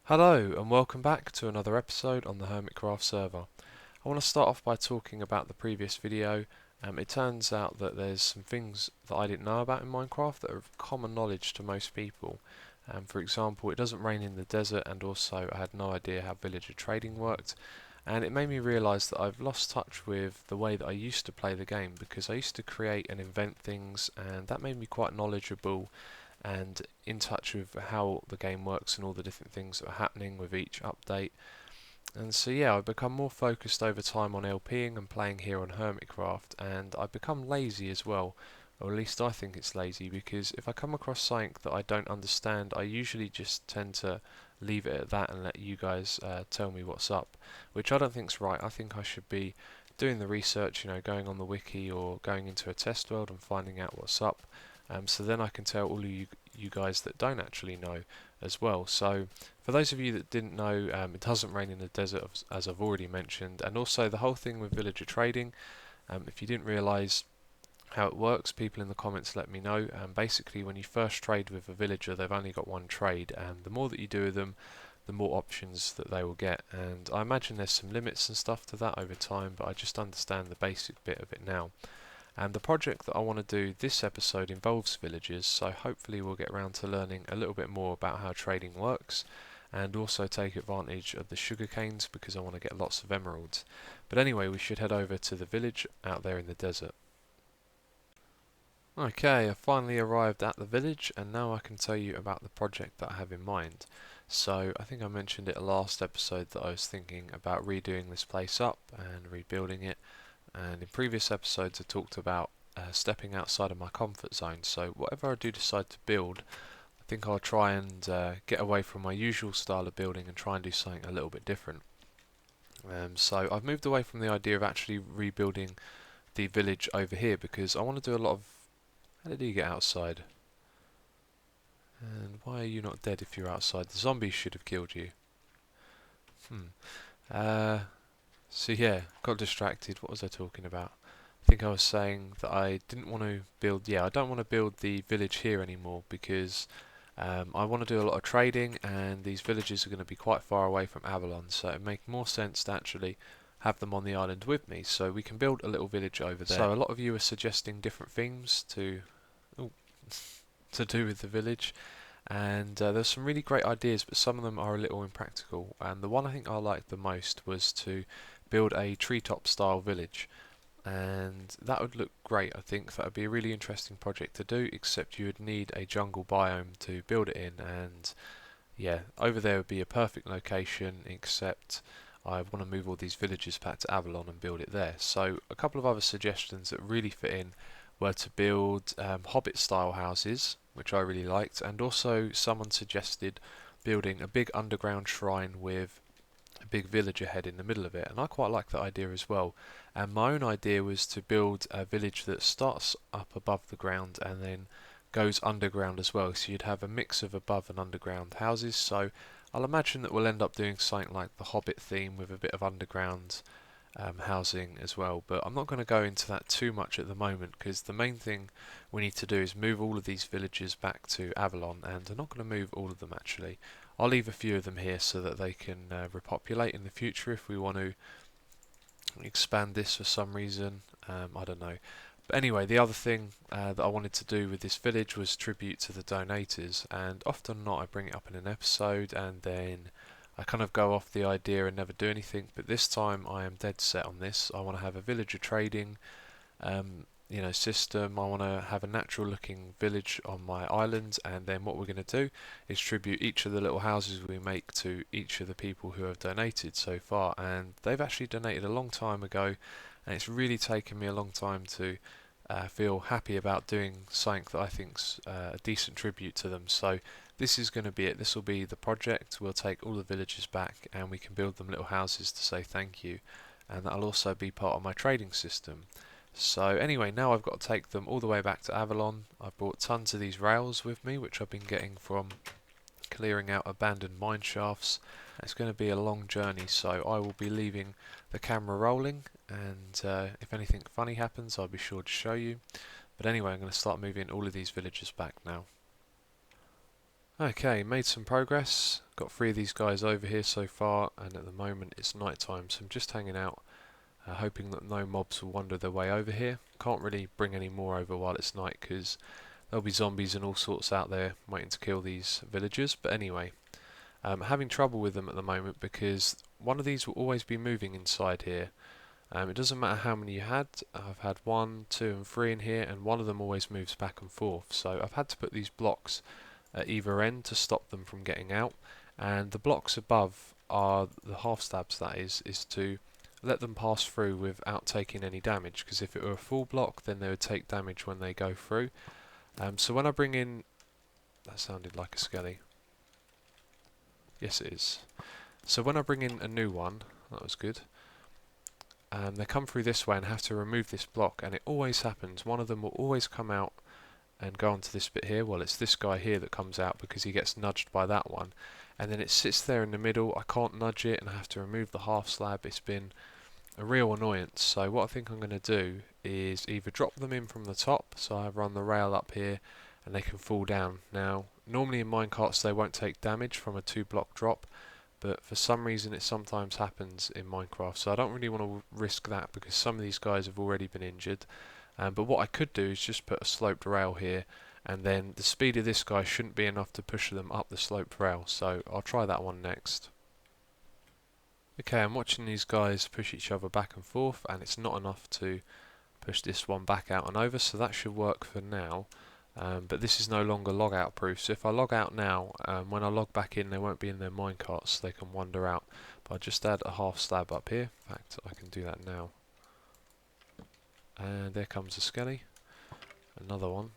Hello and welcome back to another episode on the Hermitcraft server. I want to start off by talking about the previous video. It turns out that there's some things that I didn't know about in Minecraft that are of common knowledge to most people. For example, it doesn't rain in the desert, and also I had no idea how villager trading worked. And it made me realise that I've lost touch with the way that I used to play the game, because I used to create and invent things, and that made me quite knowledgeable and in touch with how the game works and all the different things that are happening with each update. And so yeah, I've become more focused over time on LPing and playing here on Hermitcraft, and I've become lazy as well, or at least I think it's lazy, because if I come across something that I don't understand, I usually just tend to leave it at that and let you guys tell me what's up, which I don't think's right. I think I should be doing the research, going on the wiki or going into a test world and finding out what's up. So then I can tell all of you guys that don't actually know as well. So for those of you that didn't know, it doesn't rain in the desert, as I've already mentioned, and also the whole thing with villager trading. If you didn't realise how it works, people in the comments let me know. Basically, when you first trade with a villager, they've only got one trade, and the more that you do with them, the more options that they will get. And I imagine there's some limits and stuff to that over time, but I just understand the basic bit of it now. And the project that I want to do this episode involves villagers, so hopefully we'll get around to learning a little bit more about how trading works, and also take advantage of the sugar canes because I want to get lots of emeralds. But anyway, we should head over to the village out there in the desert. Okay, I finally arrived at the village, and now I can tell you about the project that I have in mind. So I think I mentioned it last episode that I was thinking about redoing this place up and rebuilding it, and in previous episodes I talked about stepping outside of my comfort zone. So whatever I do decide to build, I think I'll try and get away from my usual style of building and try and do something a little bit different. So I've moved away from the idea of actually rebuilding the village over here, because I want to do a lot of... How did he get outside? And why are you not dead if you're outside? The zombies should have killed you. Hmm. Uh, So yeah, got distracted. What was I talking about? I think I was saying that I didn't want to build... Yeah, I don't want to build the village here anymore, because I want to do a lot of trading, and these villages are going to be quite far away from Avalon, so it makes more sense to actually have them on the island with me, so we can build a little village over there. So a lot of you are suggesting different themes oh, to do with the village, and there's some really great ideas, but some of them are a little impractical. And the one I think I liked the most was to build a treetop style village, and that would look great. I think that would be a really interesting project to do, except you would need a jungle biome to build it in, and yeah, over there would be a perfect location, except I want to move all these villages back to Avalon and build it there. So a couple of other suggestions that really fit in were to build hobbit style houses, which I really liked, and also someone suggested building a big underground shrine with a big villager head in the middle of it, and I quite like that idea as well. And my own idea was to build a village that starts up above the ground and then goes underground as well, so you'd have a mix of above and underground houses. So I'll imagine that we'll end up doing something like the Hobbit theme with a bit of underground housing as well, but I'm not going to go into that too much at the moment, because the main thing we need to do is move all of these villages back to Avalon, and I'm not going to move all of them actually. I'll leave a few of them here so that they can repopulate in the future if we want to expand this for some reason. I don't know. But anyway, the other thing that I wanted to do with this village was tribute to the donators, and often not I bring it up in an episode and then I kind of go off the idea and never do anything, but this time I am dead set on this. I want to have a villager trading system. I want to have a natural looking village on my island, and then what we're going to do is tribute each of the little houses we make to each of the people who have donated so far, and they've actually donated a long time ago, and it's really taken me a long time to feel happy about doing something that I think's a decent tribute to them. So this is going to be it. This will be the project. We'll take all the villagers back and we can build them little houses to say thank you, and that'll also be part of my trading system. So anyway, now I've got to take them all the way back to Avalon. I've brought tons of these rails with me, which I've been getting from clearing out abandoned mine shafts. It's going to be a long journey, so I will be leaving the camera rolling, and if anything funny happens I'll be sure to show you. But anyway, I'm going to start moving all of these villagers back now. Okay, made some progress. Got 3 of these guys over here so far, and at the moment it's night time, so I'm just hanging out, hoping that no mobs will wander their way over here. Can't really bring any more over while it's night because there'll be zombies and all sorts out there waiting to kill these villagers. But anyway, having trouble with them at the moment because one of these will always be moving inside here. It doesn't matter how many you had. I've had 1, 2 and 3 in here, and one of them always moves back and forth, so I've had to put these blocks at either end to stop them from getting out, and the blocks above are the half stabs, that is to let them pass through without taking any damage, because if it were a full block then they would take damage when they go through. So when I bring in, that sounded like a skelly. Yes it is. So when I bring in a new one, that was good, they come through this way and have to remove this block, and it always happens, one of them will always come out and go onto this bit here. Well, it's this guy here that comes out because he gets nudged by that one, and then it sits there in the middle. I can't nudge it and I have to remove the half slab. It's been a real annoyance. So what I think I'm going to do is either drop them in from the top, so I run the rail up here and they can fall down. Now normally in minecarts they won't take damage from a 2-block drop, but for some reason it sometimes happens in Minecraft, so I don't really want to risk that because some of these guys have already been injured. But what I could do is just put a sloped rail here, and then the speed of this guy shouldn't be enough to push them up the sloped rail, so I'll try that one next. Okay, I'm watching these guys push each other back and forth, and it's not enough to push this one back out and over, so that should work for now. But this is no longer log out proof, so if I log out now, when I log back in they won't be in their minecarts, so they can wander out. But I'll just add a half slab up here. In fact, I can do that now. And there comes a skelly. Another one.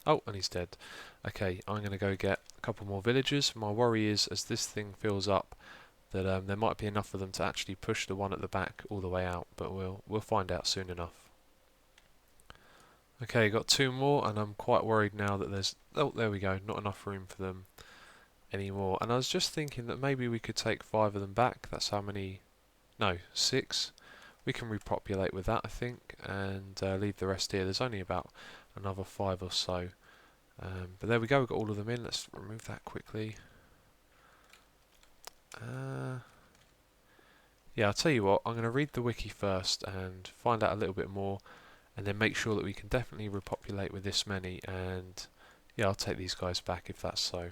Oh, and he's dead. Okay, I'm going to go get a couple more villagers. My worry is, as this thing fills up, that there might be enough of them to actually push the one at the back all the way out, but we'll find out soon enough. Okay, got 2 more, and I'm quite worried now that there's... Oh, there we go, not enough room for them anymore. And I was just thinking that maybe we could take 5 of them back. That's how many... No, 6. We can repopulate with that, I think, and leave the rest here. There's only about another 5 or so. But there we go, we've got all of them in. Let's remove that quickly. Yeah, I'll tell you what, I'm going to read the wiki first and find out a little bit more, and then make sure that we can definitely repopulate with this many, and yeah, I'll take these guys back if that's so.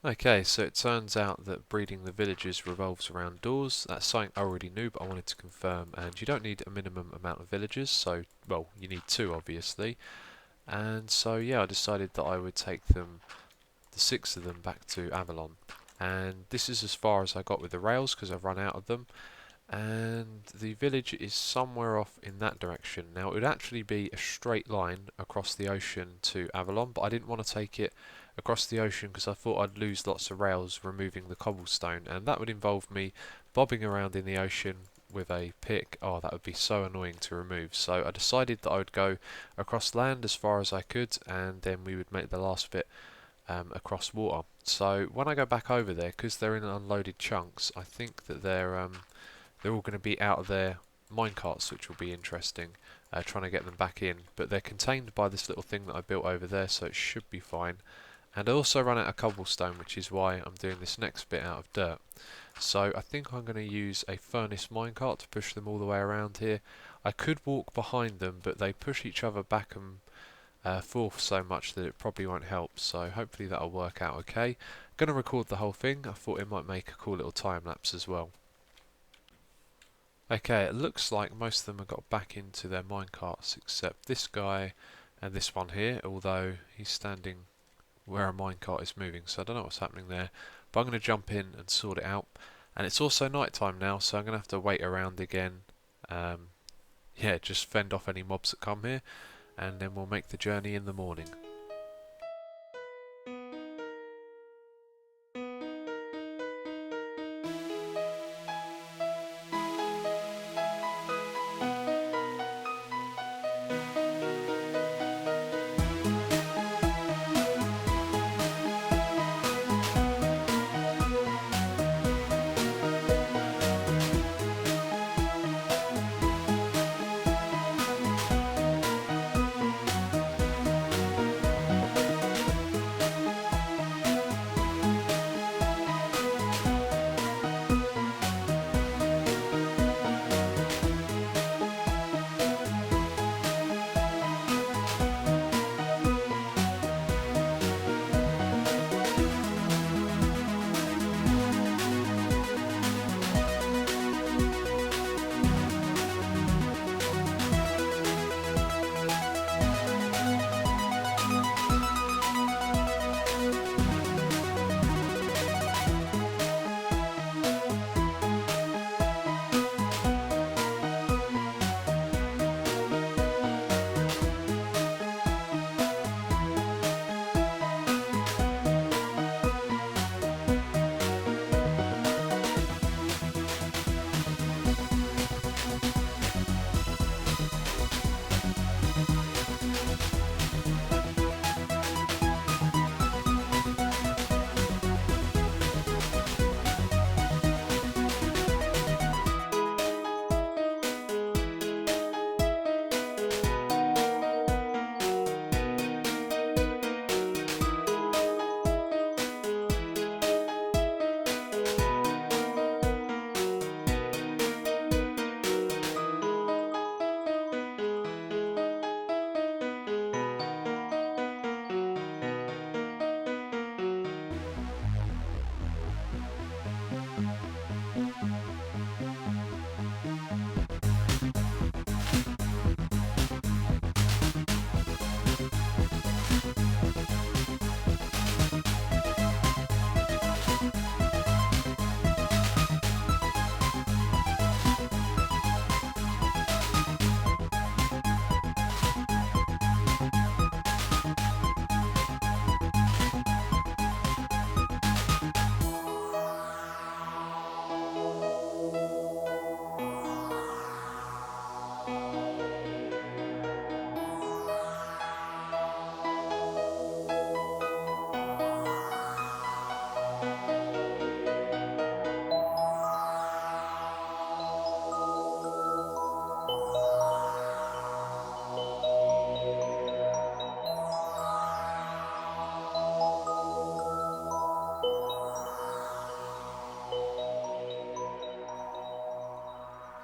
Okay, so it turns out that breeding the villagers revolves around doors. That's something I already knew, but I wanted to confirm. And you don't need a minimum amount of villagers, so, well, you need 2 obviously. And so, yeah, I decided that I would take them, the 6 of them, back to Avalon. And this is as far as I got with the rails, because I've run out of them. And the village is somewhere off in that direction. Now, it would actually be a straight line across the ocean to Avalon, but I didn't want to take it across the ocean because I thought I'd lose lots of rails removing the cobblestone, and that would involve me bobbing around in the ocean with a pick. Oh, that would be so annoying to remove. So I decided that I would go across land as far as I could, and then we would make the last bit across water. So when I go back over there, because they're in unloaded chunks, I think that they're all going to be out of their minecarts, which will be interesting, trying to get them back in. But they're contained by this little thing that I built over there, so it should be fine. And I also run out of cobblestone, which is why I'm doing this next bit out of dirt. So I think I'm going to use a furnace minecart to push them all the way around here. I could walk behind them, but they push each other back and forth so much that it probably won't help. So hopefully that'll work out okay. Going to record the whole thing. I thought it might make a cool little time lapse as well. Okay, it looks like most of them have got back into their minecarts except this guy and this one here, although he's standing where a minecart is moving, so I don't know what's happening there, but I'm going to jump in and sort it out. And it's also night time now, so I'm going to have to wait around again. Yeah, just fend off any mobs that come here, and then we'll make the journey in the morning.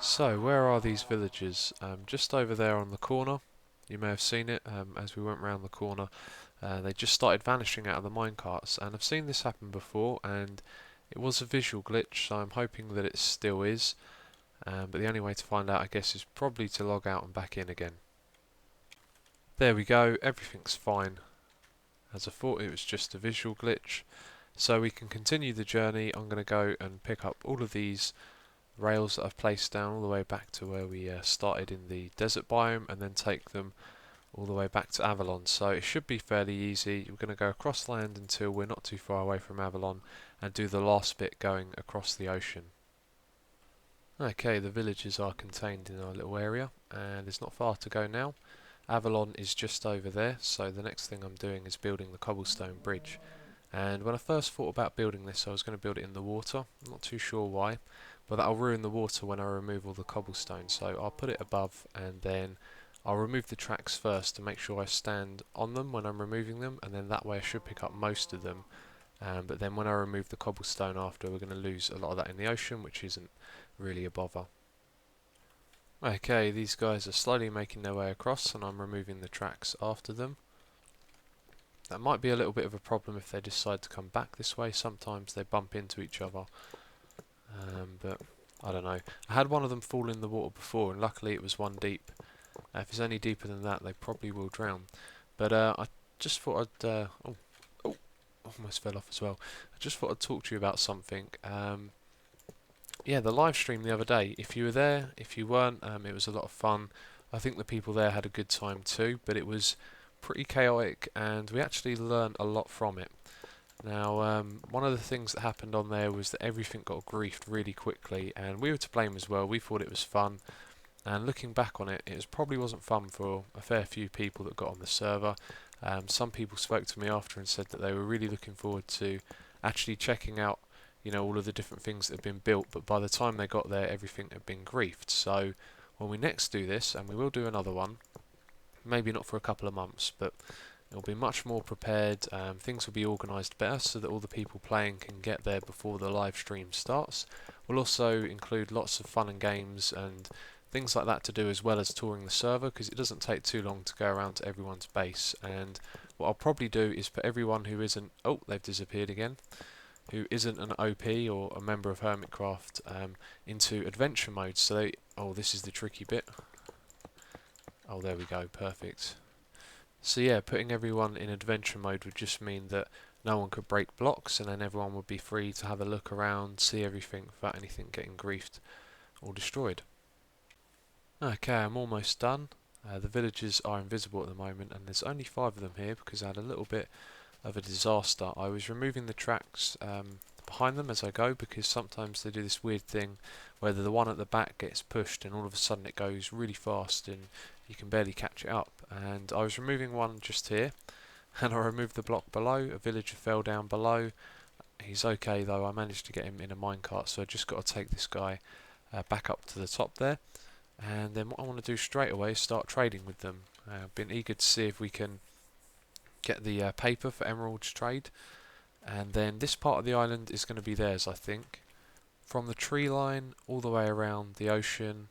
So, where are these villagers? Just over there on the corner. You may have seen it as we went round the corner. They just started vanishing out of the minecarts, and I've seen this happen before, and it was a visual glitch, so I'm hoping that it still is. But the only way to find out, I guess, is probably to log out and back in again. There we go, everything's fine. As I thought, it was just a visual glitch. So we can continue the journey. I'm going to go and pick up all of these rails that I've placed down all the way back to where we started in the desert biome, and then take them all the way back to Avalon. So it should be fairly easy. We're going to go across land until we're not too far away from Avalon and do the last bit going across the ocean. Okay, the villages are contained in our little area, and it's not far to go now. Avalon is just over there, so the next thing I'm doing is building the cobblestone bridge. And when I first thought about building this, I was going to build it in the water. I'm not too sure why, but that'll ruin the water when I remove all the cobblestone. So I'll put it above, and then I'll remove the tracks first to make sure I stand on them when I'm removing them, and then that way I should pick up most of them. But then when I remove the cobblestone after, we're going to lose a lot of that in the ocean, which isn't really a bother. Okay, these guys are slowly making their way across, and I'm removing the tracks after them. That might be a little bit of a problem if they decide to come back this way. Sometimes they bump into each other, but I don't know. I had one of them fall in the water before, and luckily it was one deep. If it's any deeper than that, they probably will drown. But I just thought I'd... almost fell off as well. I just thought I'd talk to you about something. Yeah, the live stream the other day. If you were there, if you weren't, it was a lot of fun. I think the people there had a good time too, but it was pretty chaotic, and we actually learned a lot from it. Now, one of the things that happened on there was that everything got griefed really quickly, and we were to blame as well. We thought it was fun, and looking back on it, probably wasn't fun for a fair few people that got on the server. Some people spoke to me after and said that they were really looking forward to actually checking out, you know, all of the different things that had been built, but by the time they got there, everything had been griefed. So when we next do this, and we will do another one, maybe not for a couple of months, but it'll be much more prepared. Things will be organised better so that all the people playing can get there before the live stream starts. We'll also include lots of fun and games and things like that to do, as well as touring the server, because it doesn't take too long to go around to everyone's base. And what I'll probably do is put everyone who isn't... oh, they've disappeared again. Who isn't an OP or a member of Hermitcraft into adventure mode. So they... oh, this is the tricky bit. Oh, there we go, perfect. So yeah, putting everyone in adventure mode would just mean that no one could break blocks, and then everyone would be free to have a look around, see everything without anything getting griefed or destroyed. Okay, I'm almost done. The villagers are invisible at the moment, and there's only 5 of them here because I had a little bit of a disaster. I was removing the tracks behind them as I go, because sometimes they do this weird thing where the one at the back gets pushed and all of a sudden it goes really fast and you can barely catch it up. And I was removing one just here, and I removed the block below. A villager fell down below. He's okay though, I managed to get him in a minecart, so I just got to take this guy back up to the top there. And then what I want to do straight away is start trading with them. I've been eager to see if we can get the paper for emeralds trade, and then this part of the island is going to be theirs, I think. From the tree line all the way around the ocean,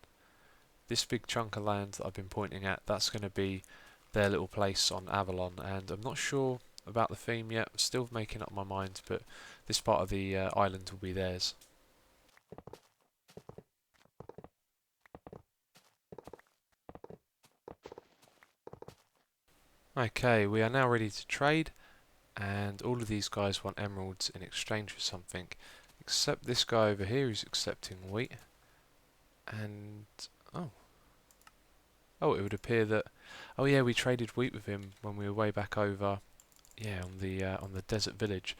this big chunk of land that I've been pointing at, that's going to be their little place on Avalon. And I'm not sure about the theme yet, I'm still making up my mind, but this part of the island will be theirs. Okay, we are now ready to trade, and all of these guys want emeralds in exchange for something, except this guy over here who's accepting wheat. And oh, it would appear that... oh yeah, we traded wheat with him when we were way back over, yeah, on the desert village.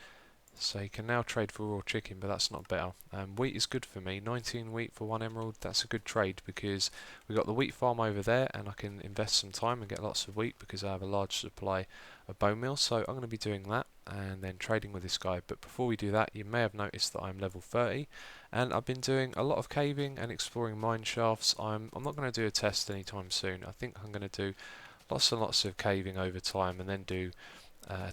So you can now trade for raw chicken, but that's not better. Wheat is good for me. 19 wheat for 1 emerald, that's a good trade, because we got the wheat farm over there, and I can invest some time and get lots of wheat because I have a large supply of bone meal. So I'm going to be doing that and then trading with this guy. But before we do that, you may have noticed that I'm level 30, and I've been doing a lot of caving and exploring mine shafts. I'm not going to do a test anytime soon. I think I'm going to do lots and lots of caving over time, and then do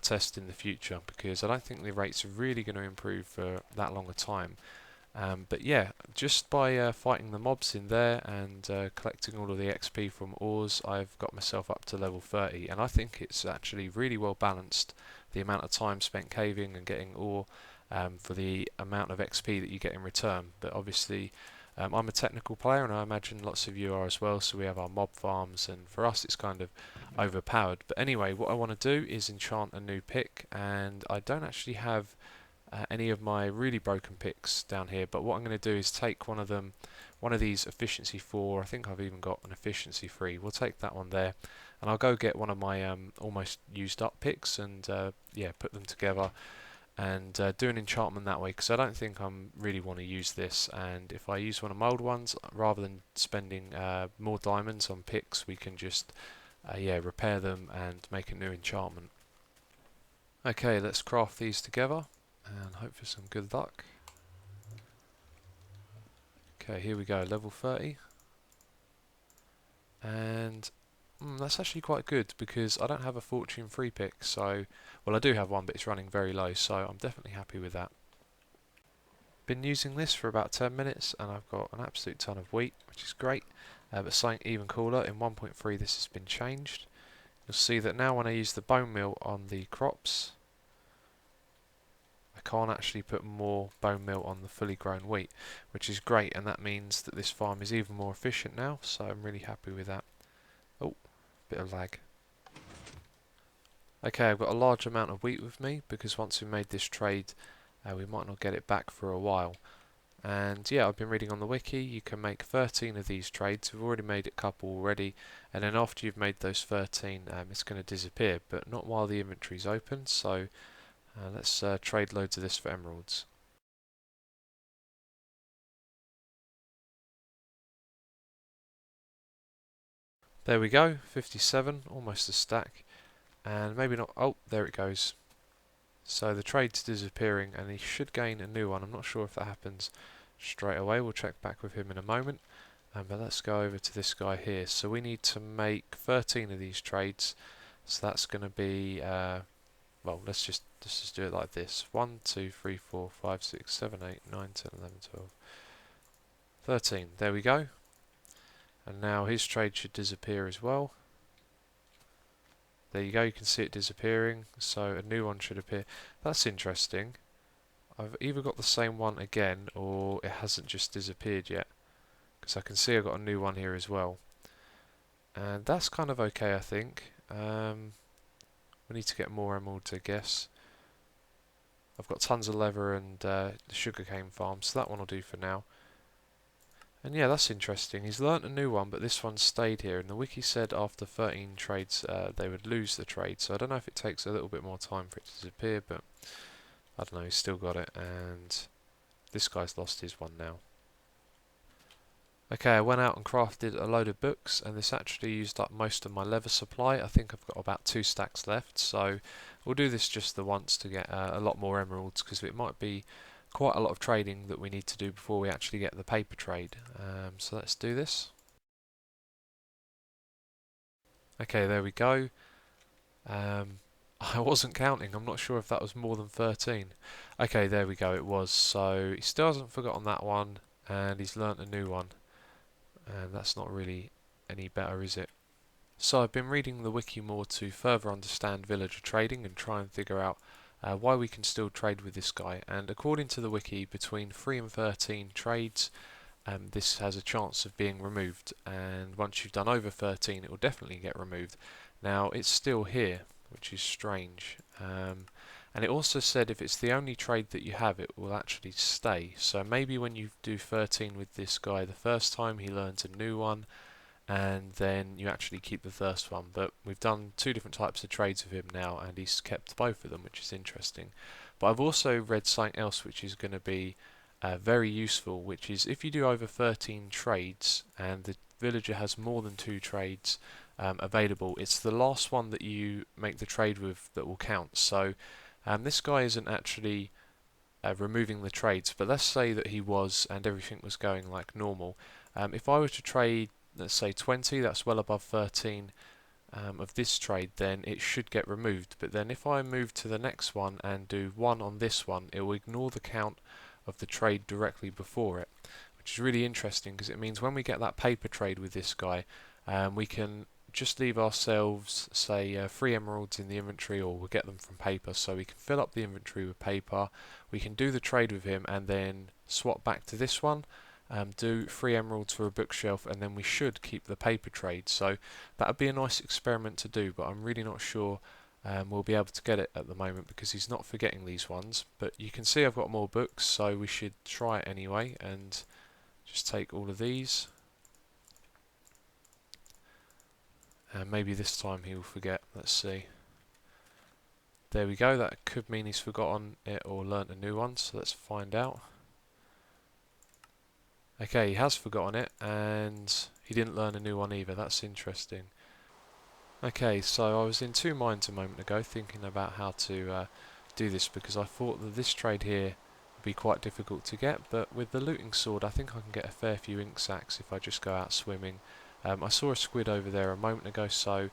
test in the future, because I don't think the rates are really going to improve for that long a time. But yeah, just by fighting the mobs in there and collecting all of the XP from ores, I've got myself up to level 30, and I think it's actually really well balanced, the amount of time spent caving and getting ore for the amount of XP that you get in return. But obviously, I'm a technical player, and I imagine lots of you are as well, so we have our mob farms, and for us it's kind of overpowered. But anyway, what I want to do is enchant a new pick, and I don't actually have any of my really broken picks down here, but what I'm going to do is take one of these efficiency 4, I think I've even got an efficiency 3, we'll take that one there, and I'll go get one of my almost used up picks and yeah, put them together and do an enchantment that way, because I don't think I really want to use this, and if I use one of my old ones, rather than spending more diamonds on picks, we can just yeah, repair them and make a new enchantment. Okay, let's craft these together and hope for some good luck. Okay, here we go, level 30. And that's actually quite good because I don't have a fortune 3 pick, so, well, I do have one, but it's running very low, so I'm definitely happy with that. Been using this for about 10 minutes and I've got an absolute ton of wheat, which is great. But something even cooler, in 1.3 this has been changed. You'll see that now when I use the bone meal on the crops, I can't actually put more bone meal on the fully grown wheat, which is great, and that means that this farm is even more efficient now, so I'm really happy with that. Oh, bit of lag. Okay, I've got a large amount of wheat with me, because once we made this trade, we might not get it back for a while. And yeah, I've been reading on the wiki, you can make 13 of these trades. We've already made a couple already, and then after you've made those 13, it's going to disappear, but not while the inventory's open, so let's trade loads of this for emeralds. There we go, 57, almost a stack, and maybe not, oh, there it goes. So the trade's disappearing, and he should gain a new one. I'm not sure if that happens straight away, we'll check back with him in a moment. But let's go over to this guy here. So we need to make 13 of these trades, so that's going to be, well, let's just do it like this. 1, 2, 3, 4, 5, 6, 7, 8, 9, 10, 11, 12, 13. There we go. And now his trade should disappear as well. There you go, you can see it disappearing, so a new one should appear. That's interesting. I've either got the same one again, or it hasn't just disappeared yet, because I can see I've got a new one here as well. And that's kind of okay, I think. We need to get more emeralds, I guess. I've got tons of leather and the sugarcane farm, so that one will do for now. And yeah, that's interesting. He's learnt a new one, but this one stayed here. And the wiki said after 13 trades they would lose the trade. So I don't know if it takes a little bit more time for it to disappear, but I don't know, he's still got it. And this guy's lost his one now. Okay, I went out and crafted a load of books, and this actually used up most of my leather supply. I think I've got about 2 stacks left, so we'll do this just the once to get a lot more emeralds, because it might be quite a lot of trading that we need to do before we actually get the paper trade. So let's do this. Okay, there we go. I wasn't counting, I'm not sure if that was more than 13. Okay, there we go, it was. So he still hasn't forgotten that one, and he's learnt a new one. And that's not really any better, is it? So I've been reading the wiki more to further understand villager trading and try and figure out why we can still trade with this guy. And according to the wiki, between 3 and 13 trades, this has a chance of being removed, and once you've done over 13 it will definitely get removed. Now it's still here, which is strange, and it also said if it's the only trade that you have it will actually stay. So maybe when you do 13 with this guy the first time he learns a new one, and then you actually keep the first one. But we've done 2 different types of trades with him now, and he's kept both of them, which is interesting. But I've also read something else which is going to be very useful, which is if you do over 13 trades and the villager has more than 2 trades available, it's the last one that you make the trade with that will count. So this guy isn't actually removing the trades, but let's say that he was and everything was going like normal. If I were to trade, let's say 20, that's well above 13 of this trade, then it should get removed. But then if I move to the next one and do 1 on this one, it will ignore the count of the trade directly before it, which is really interesting because it means when we get that paper trade with this guy, we can just leave ourselves, say, 3 emeralds in the inventory, or we'll get them from paper, so we can fill up the inventory with paper. We can do the trade with him and then swap back to this one, do 3 emeralds for a bookshelf, and then we should keep the paper trade. So that would be a nice experiment to do, but I'm really not sure we'll be able to get it at the moment because he's not forgetting these ones. But you can see I've got more books, so we should try it anyway and just take all of these. And maybe this time he'll forget. Let's see. There we go. That could mean he's forgotten it or learnt a new one, so let's find out. Okay, he has forgotten it, and he didn't learn a new one either. That's interesting. Okay, so I was in two minds a moment ago thinking about how to do this, because I thought that this trade here would be quite difficult to get, but with the looting sword I think I can get a fair few ink sacks if I just go out swimming. I saw a squid over there a moment ago, so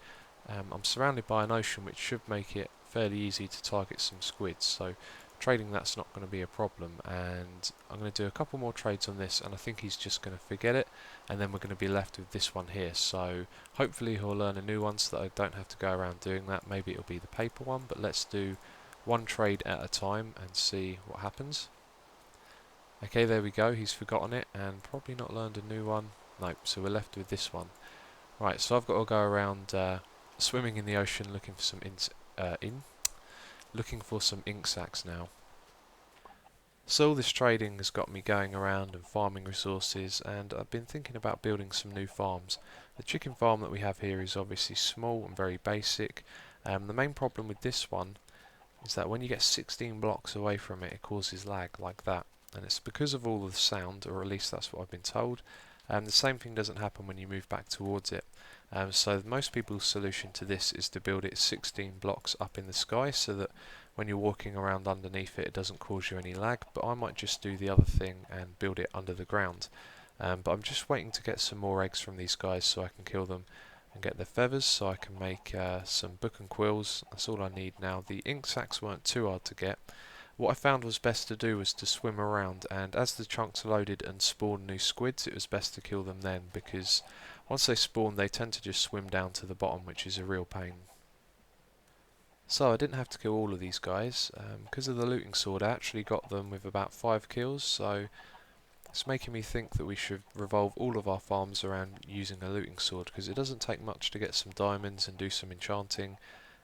I'm surrounded by an ocean, which should make it fairly easy to target some squids, so trading that's not going to be a problem. And I'm going to do a couple more trades on this, and I think he's just going to forget it, and then we're going to be left with this one here. So hopefully he'll learn a new one so that I don't have to go around doing that. Maybe it'll be the paper one, but let's do one trade at a time and see what happens. Okay, there we go, he's forgotten it and probably not learned a new one. Nope, so we're left with this one. Right, so I've got to go around swimming in the ocean looking for some looking for some ink sacks now. So all this trading has got me going around and farming resources, and I've been thinking about building some new farms. The chicken farm that we have here is obviously small and very basic. The main problem with this one is that when you get 16 blocks away from it, it causes lag like that, and it's because of all of the sound, or at least that's what I've been told. The same thing doesn't happen when you move back towards it. So most people's solution to this is to build it 16 blocks up in the sky, so that when you're walking around underneath it, it doesn't cause you any lag. But I might just do the other thing and build it under the ground. But I'm just waiting to get some more eggs from these guys so I can kill them and get their feathers, so I can make some book and quills. That's all I need now. The ink sacks weren't too hard to get. What I found was best to do was to swim around, and as the chunks loaded and spawned new squids, it was best to kill them then, because once they spawn they tend to just swim down to the bottom, which is a real pain. So I didn't have to kill all of these guys. Because of the looting sword I actually got them with about 5 kills, so it's making me think that we should revolve all of our farms around using a looting sword, because it doesn't take much to get some diamonds and do some enchanting,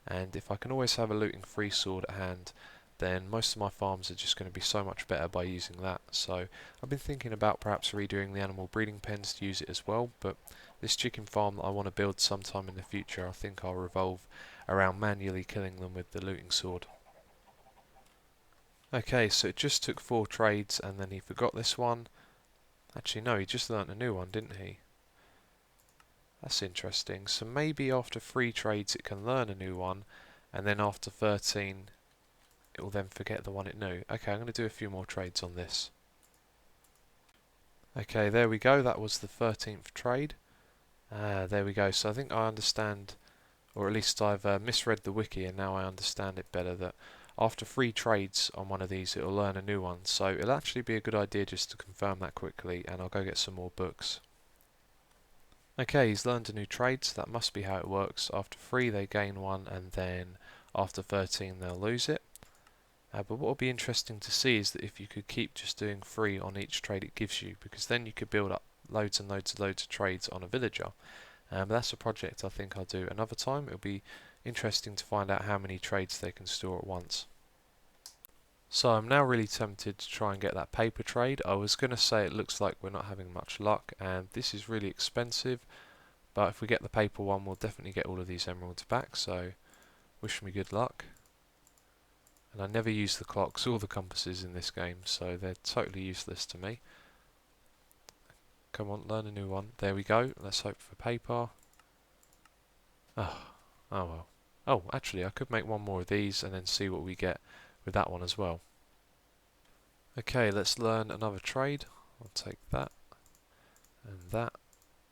and if I can always have a looting free sword at hand, then most of my farms are just going to be so much better by using that. So I've been thinking about perhaps redoing the animal breeding pens to use it as well, but this chicken farm that I want to build sometime in the future, I think I'll revolve around manually killing them with the looting sword. Okay, so it just took 4 trades and then he forgot this one. Actually no, he just learnt a new one, didn't he? That's interesting. So maybe after 3 trades it can learn a new one, and then after 13 it will then forget the one it knew. Okay, I'm going to do a few more trades on this. Okay, there we go, that was the 13th trade. There we go, so I think I understand, or at least I've misread the wiki and now I understand it better, that after 3 trades on one of these it'll learn a new one. So it'll actually be a good idea just to confirm that quickly, and I'll go get some more books. Okay, he's learned a new trade, so that must be how it works. After 3 they gain 1, and then after 13 they'll lose it. But what will be interesting to see is that if you could keep just doing 3 on each trade it gives you, because then you could build up loads and loads and loads of trades on a villager. But that's a project I think I'll do another time. It'll be interesting to find out how many trades they can store at once. So I'm now really tempted to try and get that paper trade. I was going to say it looks like we're not having much luck, and this is really expensive, but if we get the paper one we'll definitely get all of these emeralds back, so wish me good luck. And I never use the clocks or the compasses in this game, so they're totally useless to me. Come on, learn a new one. There we go. Let's hope for paper. Oh well. Oh, actually, I could make one more of these and then see what we get with that one as well. Okay, let's learn another trade. I'll take that and that,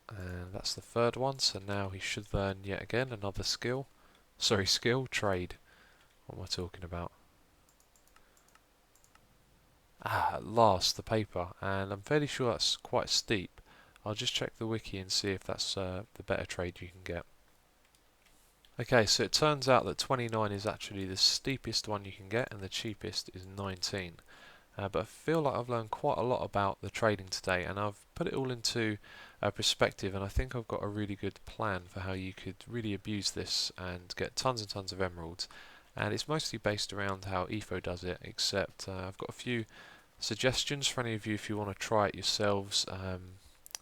and that's the 3rd one. So now he should learn yet again another skill. Sorry, skill, trade. What am I talking about? At last, the paper, and I'm fairly sure that's quite steep. I'll just check the wiki and see if that's the better trade you can get. Okay, so it turns out that 29 is actually the steepest one you can get, and the cheapest is 19. But I feel like I've learned quite a lot about the trading today, and I've put it all into perspective, and I think I've got a really good plan for how you could really abuse this and get tons and tons of emeralds. And it's mostly based around how EFO does it, except I've got a few suggestions for any of you if you want to try it yourselves.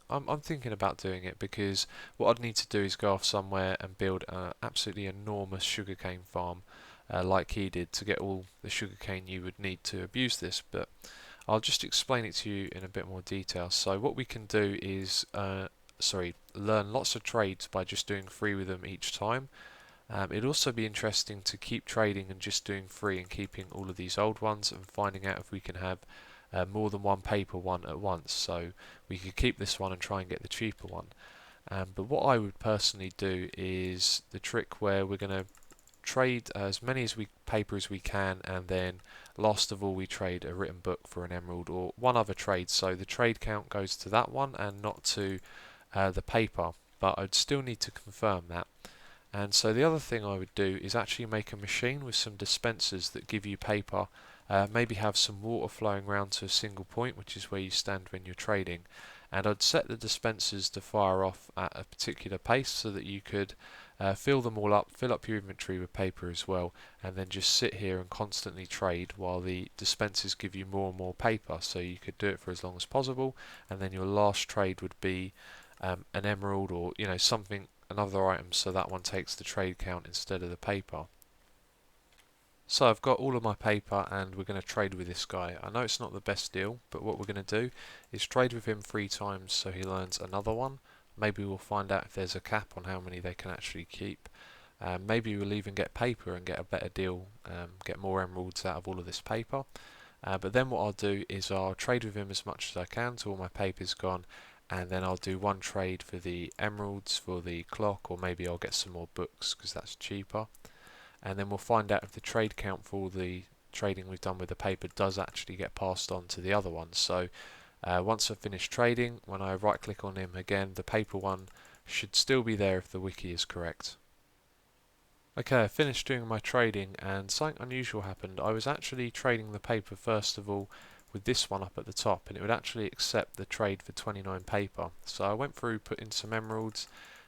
I'm thinking about doing it because what I'd need to do is go off somewhere and build an absolutely enormous sugarcane farm like he did to get all the sugarcane you would need to abuse this, but I'll just explain it to you in a bit more detail. So what we can do is learn lots of trades by just doing free with them each time. It'd also be interesting to keep trading and just doing free and keeping all of these old ones and finding out if we can have more than one paper one at once. So we could keep this one and try and get the cheaper one. But what I would personally do is the trick where we're going to trade as many paper as we can, and then last of all we trade a written book for an emerald or one other trade. So the trade count goes to that one and not to the paper, but I'd still need to confirm that. And so the other thing I would do is actually make a machine with some dispensers that give you paper, maybe have some water flowing around to a single point, which is where you stand when you're trading, and I'd set the dispensers to fire off at a particular pace so that you could fill them all up, fill up your inventory with paper as well, and then just sit here and constantly trade while the dispensers give you more and more paper. So you could do it for as long as possible, and then your last trade would be an emerald or something, another item, so that one takes the trade count instead of the paper. So I've got all of my paper and we're going to trade with this guy. I know it's not the best deal, but what we're going to do is trade with him 3 times so he learns another one. Maybe we'll find out if there's a cap on how many they can actually keep. Maybe we'll even get paper and get a better deal, get more emeralds out of all of this paper. But then what I'll do is I'll trade with him as much as I can till all my paper's gone, and then I'll do one trade for the emeralds for the clock, or maybe I'll get some more books because that's cheaper. And then we'll find out if the trade count for all the trading we've done with the paper does actually get passed on to the other ones. So once I've finished trading, when I right click on him again, the paper one should still be there if the wiki is correct. Okay, I finished doing my trading and something unusual happened. I was actually trading the paper first of all with this one up at the top, and it would actually accept the trade for 29 paper. So I went through, put in some emeralds,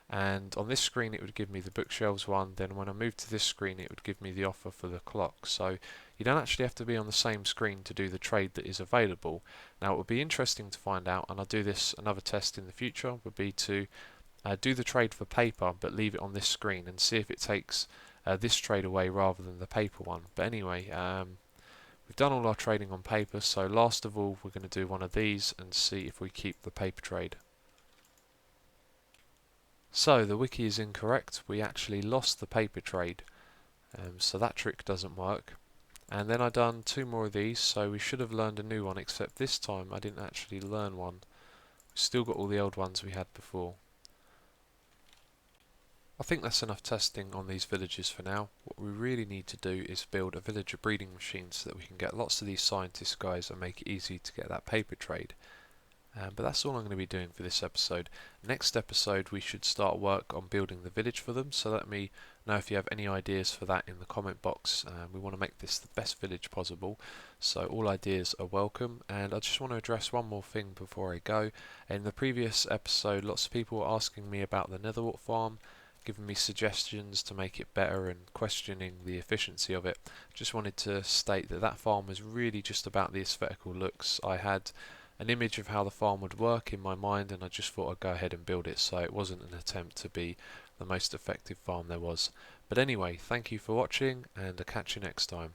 and on this screen it would give me the bookshelves one. Then when I moved to this screen it would give me the offer for the clock. So you don't actually have to be on the same screen to do the trade that is available. Now it would be interesting to find out, and I'll do this another test in the future, would be to do the trade for paper but leave it on this screen and see if it takes this trade away rather than the paper one. But anyway, we've done all our trading on paper, so last of all we're going to do one of these and see if we keep the paper trade. So the wiki is incorrect, we actually lost the paper trade, so that trick doesn't work. And then I done 2 more of these, so we should have learned a new one, except this time I didn't actually learn one. We've still got all the old ones we had before. I think that's enough testing on these villages for now. What we really need to do is build a villager breeding machine so that we can get lots of these scientist guys and make it easy to get that paper trade. But that's all I'm going to be doing for this episode. Next episode we should start work on building the village for them, so let me know if you have any ideas for that in the comment box. We want to make this the best village possible, so all ideas are welcome. And I just want to address one more thing before I go. In the previous episode lots of people were asking me about the netherwort farm, giving me suggestions to make it better and questioning the efficiency of it. Just wanted to state that that farm was really just about the aesthetical looks. I had an image of how the farm would work in my mind and I just thought I'd go ahead and build it, so it wasn't an attempt to be the most effective farm there was. But anyway, thank you for watching and I'll catch you next time.